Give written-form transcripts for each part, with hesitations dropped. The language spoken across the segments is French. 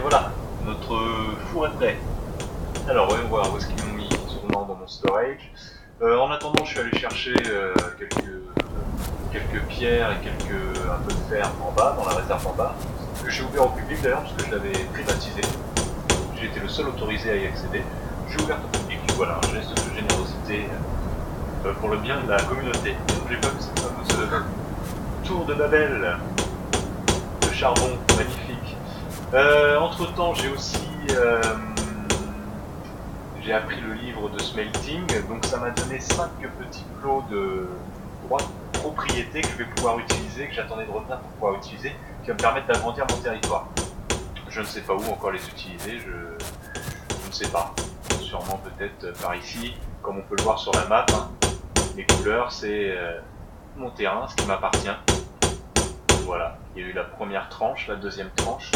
voilà, notre four est prêt. Alors voyons voir où est-ce qu'ils m'ont mis sûrement dans mon storage. En attendant, je suis allé chercher quelques pierres et un peu de fer en bas, dans la réserve en bas, que j'ai ouvert au public d'ailleurs parce que je l'avais privatisé. J'ai été le seul autorisé à y accéder. J'ai ouvert au public, voilà, un geste de générosité pour le bien de la communauté. Et donc j'ai pas vu cette fameuse tour de Babel de charbon, magnifique. Entre temps, j'ai aussi j'ai appris le livre de smelting, donc ça m'a donné 5 petits plots de droits de propriété que je vais pouvoir utiliser, que j'attendais de retard pour pouvoir utiliser, qui va me permettre d'agrandir mon territoire. Je ne sais pas où encore les utiliser, je ne sais pas. Sûrement peut-être par ici, comme on peut le voir sur la map, hein. Les couleurs c'est mon terrain, ce qui m'appartient. Voilà, il y a eu la première tranche, la deuxième tranche.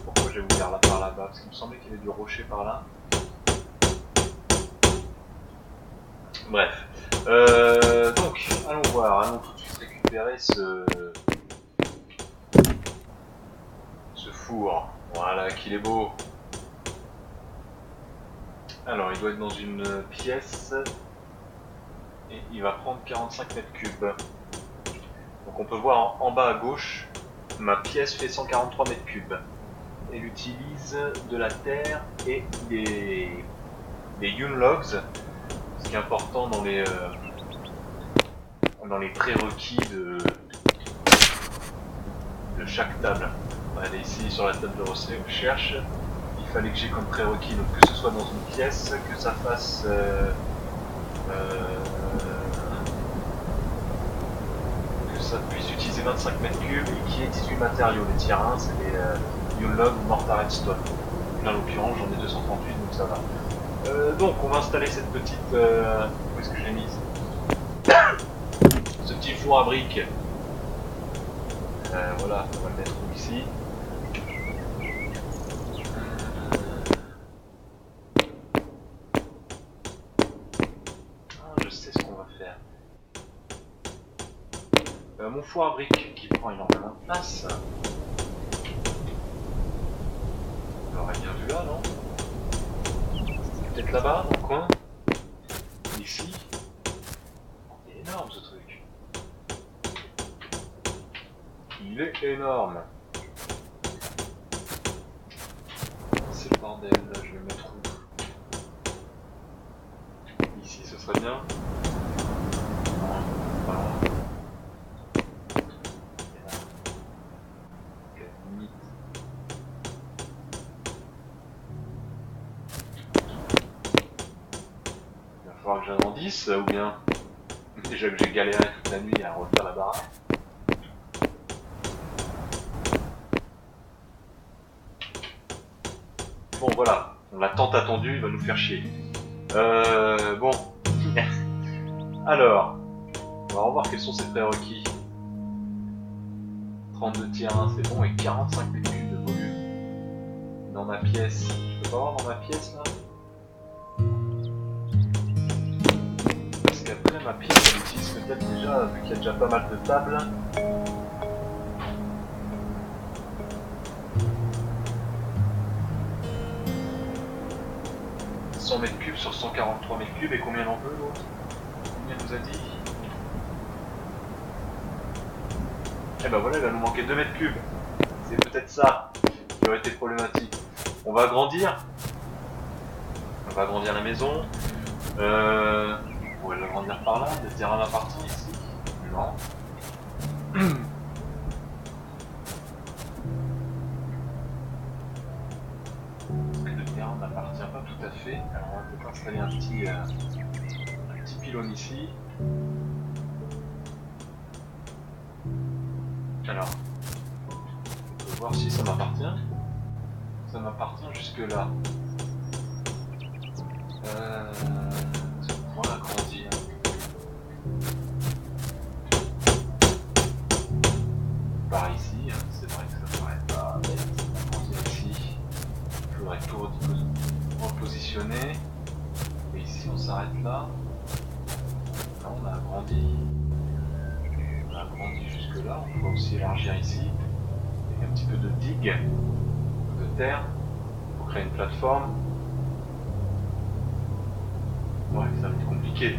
Pourquoi j'ai ouvert là par là-bas? Parce qu'il me semblait qu'il y avait du rocher par là. Bref. Donc, allons voir, allons tout de suite récupérer ce four. Voilà, qu'il est beau. Alors, il doit être dans une pièce et il va prendre 45 mètres cubes. Donc on peut voir en bas à gauche, ma pièce fait 143 mètres cubes. Elle utilise de la terre et des Yun logs, ce qui est important dans les prérequis de chaque table. Regardez ici sur la table de recherche, il fallait que j'ai comme prérequis donc que ce soit dans une pièce, que ça fasse que ça puisse utiliser 25 mètres cubes et qu'il y ait 18 matériaux. Les tiers 1 c'est les Yun log ou mortar redstone. Là en l'occurrence j'en ai 238 donc ça va. Donc on va installer cette petite... où est-ce que j'ai mis ce petit four à briques. Voilà, on va le mettre ici. Je sais ce qu'on va faire. Mon four à briques qui prend énormément de place. On l'aurait bien vu là, non? Peut-être là-bas, dans le coin. Ici. Il est énorme ce truc. Il est énorme. C'est le bordel, là je vais le mettre où? Ici ce serait bien. Pas loin. Limite. Il va falloir que j'agrandisse, ou bien déjà que j'ai galéré toute la nuit à refaire la baraque. Bon voilà, on l'a tant attendu, il va nous faire chier. Bon. Alors, on va revoir quels sont ses prérequis. 32 tiers 1 c'est bon et 45 mètres cubes de volume. Dans ma pièce, je peux pas voir dans ma pièce là? Parce qu'après ma pièce elle utilise peut-être déjà, vu qu'il y a déjà pas mal de tables. 100 mètres cubes sur 143 mètres cubes et combien il en veut l'autre? Combien nous a dit? Eh ben voilà, il va nous manquer 2 mètres cubes. C'est peut-être ça qui aurait été problématique. On va agrandir. On va agrandir la maison. On pourrait l'agrandir par là. Le terrain m'appartient ici. Non. Le terrain n'appartient pas tout à fait. Alors on va peut-être installer un petit pylône ici. Alors, on peut voir si ça m'appartient. Ça m'appartient jusque là. On va l'agrandir. Par ici, hein, c'est vrai que ça paraît pas bête. Agrandir ici. Il faudrait tout repositionner. Et ici, on s'arrête là. Là, on a agrandi. On a agrandi jusque là. On peut aussi élargir ici. Avec un petit peu de digue, de terre. pour créer une plateforme. Ouais, ça va être compliqué.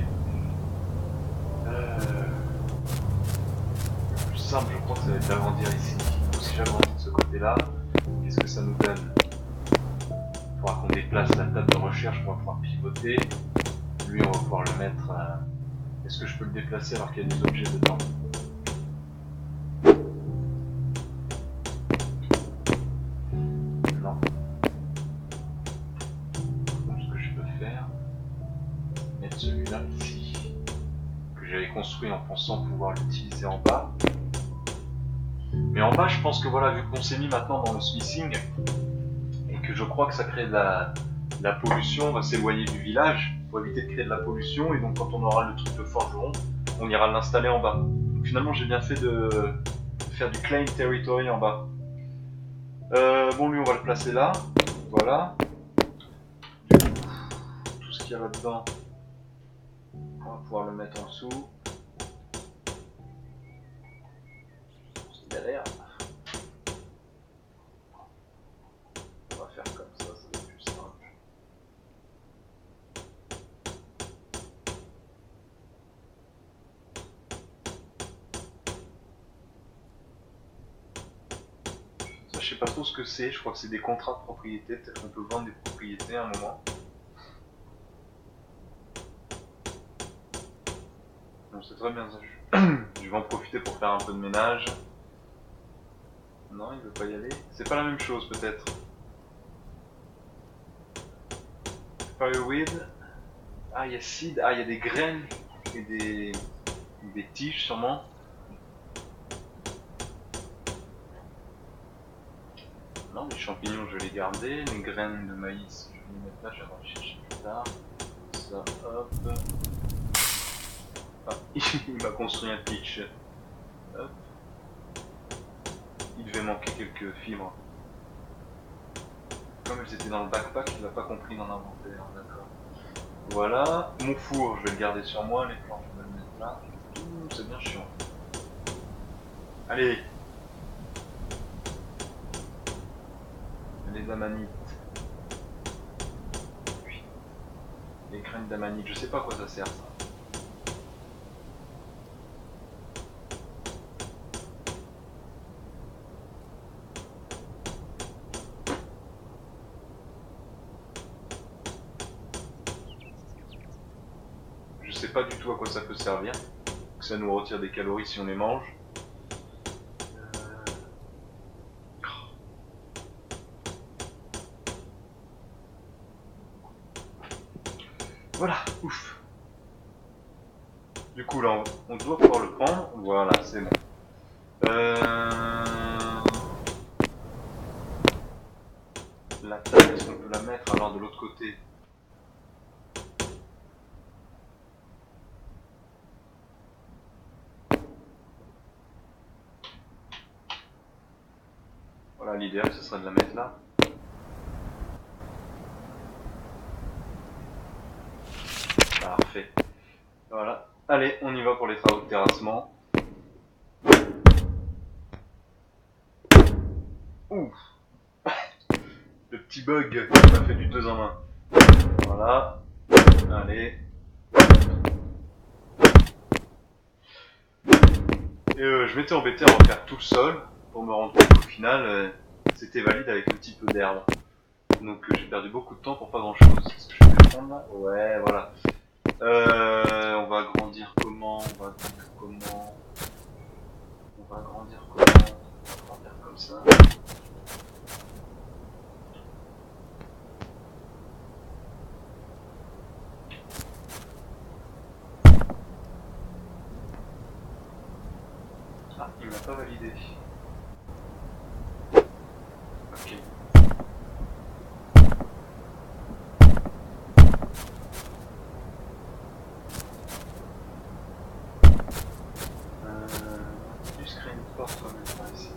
Le plus simple, je crois que ça va être d'agrandir ici. Donc si j'agrandis de ce côté-là, qu'est-ce que ça nous donne? Il faudra qu'on déplace la table de recherche pour pouvoir pivoter. Lui, on va pouvoir le mettre... Est-ce que je peux le déplacer alors qu'il y a des objets dedans? Non. Donc ce que je peux faire, mettre celui-là ici, que j'avais construit en pensant pouvoir l'utiliser en bas. Mais en bas, je pense que voilà, vu qu'on s'est mis maintenant dans le smithing, et que je crois que ça crée de la pollution, on va s'éloigner du village pour éviter de créer de la pollution, et donc quand on aura le truc de forgeron, on ira l'installer en bas. Donc finalement, j'ai bien fait de faire du claim territory en bas. Bon, lui, on va le placer là. Voilà. Du coup, tout ce qu'il y a là-dedans, on va pouvoir le mettre en dessous. C'est galère. On va faire comme ça, ça va être plus simple. Ça, je sais pas trop ce que c'est. Je crois que c'est des contrats de propriété. Peut-être qu'on peut vendre des propriétés à un moment. Bon, c'est très bien ça. Je vais en profiter pour faire un peu de ménage. Non, il veut pas y aller. C'est pas la même chose peut-être. Fireweed. Ah, il y a seed. Ah, il y a des graines et des tiges sûrement. Non, les champignons je vais les garder. Les graines de maïs je vais les mettre là. Je vais aller chercher plus tard. Ça, hop. Ah, il m'a construit un pitch. Hop. Il devait manquer quelques fibres. Comme elles étaient dans le backpack, il l'a pas compris dans l'inventaire, d'accord. Voilà, mon four, je vais le garder sur moi, les planches, je vais le mettre là. C'est bien chiant. Allez. Les amanites. Les graines d'amanite, je sais pas à quoi ça sert ça. Je sais pas du tout à quoi ça peut servir. Que ça nous retire des calories si on les mange. Voilà, ouf. Du coup là, on doit pouvoir le prendre. Voilà, c'est bon. La table, est-ce qu'on peut la mettre alors de l'autre côté? Voilà, l'idéal ce serait de la mettre là. Parfait. Voilà. Allez, on y va pour les travaux de terrassement. Ouh. Le petit bug qui m'a fait du 2 en 1. Voilà. Allez. Et je m'étais embêté à refaire tout le sol pour me rendre compte qu'au final c'était valide avec un petit peu d'herbe. Donc j'ai perdu beaucoup de temps pour pas grand chose. Est-ce que je vais prendre là? Ouais, voilà. On va agrandir comment? On va agrandir comment? On va agrandir comment? On va agrandir comme ça. Ah, il m'a pas validé. Ok. Juste créer une porte comme ça ici.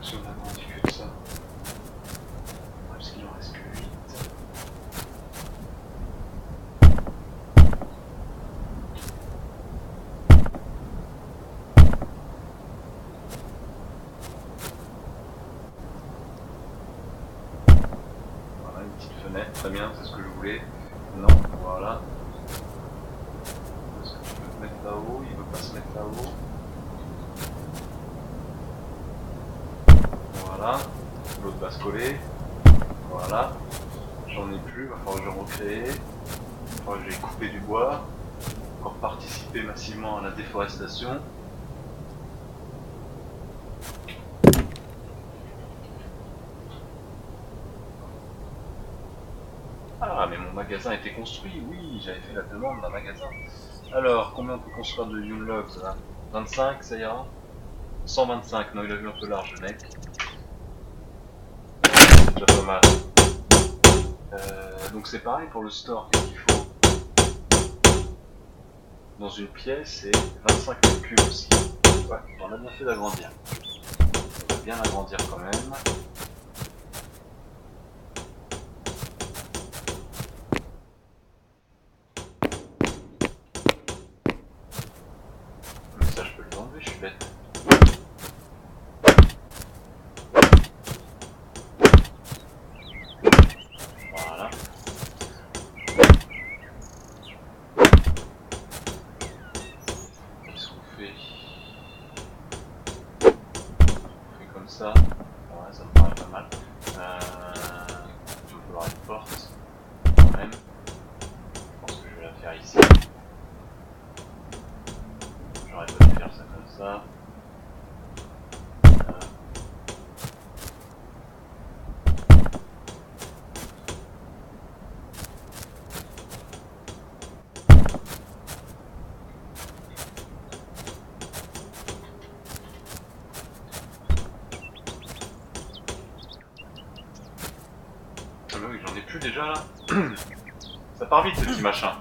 Si on agrandit que ça. Parce qu'il Ouais, très bien, c'est ce que je voulais. Non, voilà. Est-ce que tu peux te mettre là-haut? Il veut pas se mettre là-haut. Voilà. L'autre va se coller. Voilà. J'en ai plus, il va falloir que je recrée. Il va falloir que j'ai coupé du bois. Encore participer massivement à la déforestation. Ah, mais mon magasin était construit, oui, j'avais fait la demande d'un magasin. Alors, combien on peut construire de Young Logs là? 25, ça ira? 125, non, il a vu un peu large, le mec. C'est déjà pas mal. Donc c'est pareil pour le store, qu'est-ce qu'il faut? Dans une pièce, et 25 mètres cubes aussi. Ouais, on a bien fait d'agrandir. On va bien l'agrandir quand même. Mais ça, je peux les enlever, je suis bête. Voilà. Qu'est-ce qu'on fait? On fait comme ça. Ouais, ça me paraît pas mal. Il va falloir une porte. Quand même. Je pense que je vais la faire ici. J'aurais pas dû faire ça comme ça. Ah mais oui, j'en ai plus déjà là. Ça part vite ce petit machin.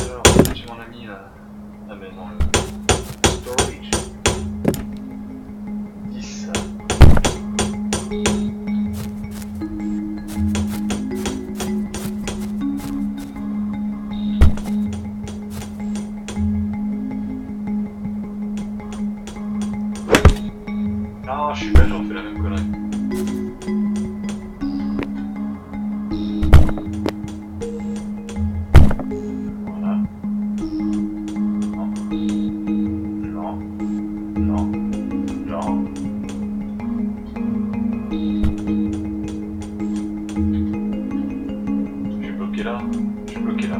Alors, tu m'en as mis là. Ah mais non, le storage. 10. Ah, je suis bête, j'en fais la même connerie. Voilà. Non. Non. Non. Non. Je suis bloqué là. Je suis bloqué là.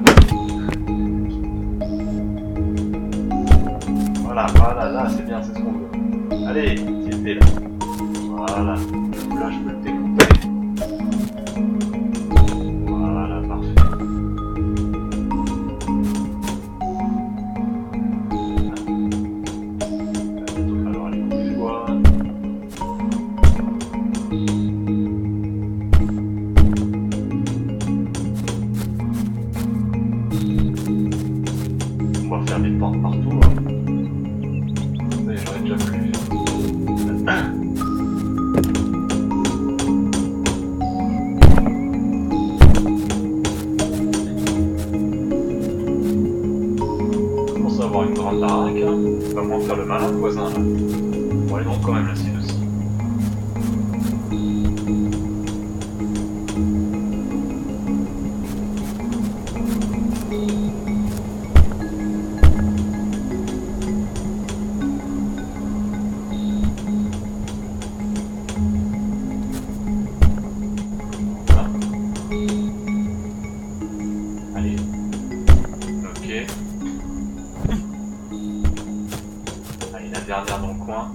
Voilà, voilà, là c'est bien, c'est ce qu'on veut. Allez, c'était là. Voilà. Là je peux le découper. Voilà, parfait. Alors allez, on fait quoi? On va faire des portes partout. Hein. Ça y est, j'aurais déjà voulu. Commence à avoir une grande baraque. Hein. On va vraiment faire le malin, le voisin. Là. Bon, allez, donc quand même l'acide aussi. Allez. Ok. Allez, la dernière dans le coin.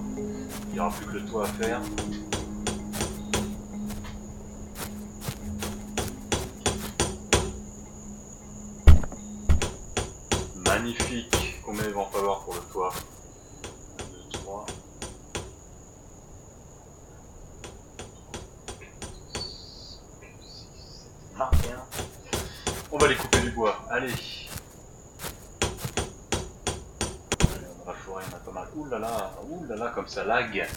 Il n'y aura plus que le toit à faire. Magnifique. Combien il va en falloir pour le toit? 1, 2, 3. On va les couper du bois. Allez. Allez, on va la forêt, il y en a pas mal. Ouh là là, comme ça lag.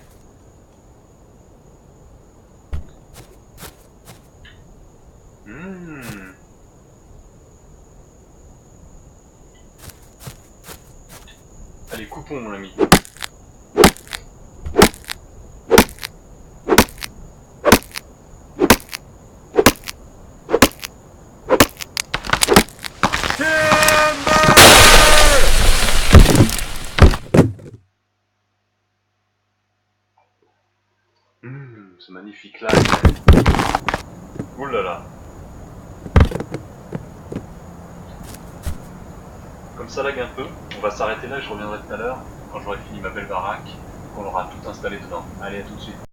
Allez, coupons mon ami. Ce magnifique lac. Ouh là là. Comme ça lag un peu, on va s'arrêter là et je reviendrai tout à l'heure quand j'aurai fini ma belle baraque, qu'on aura tout installé dedans. Allez, à tout de suite.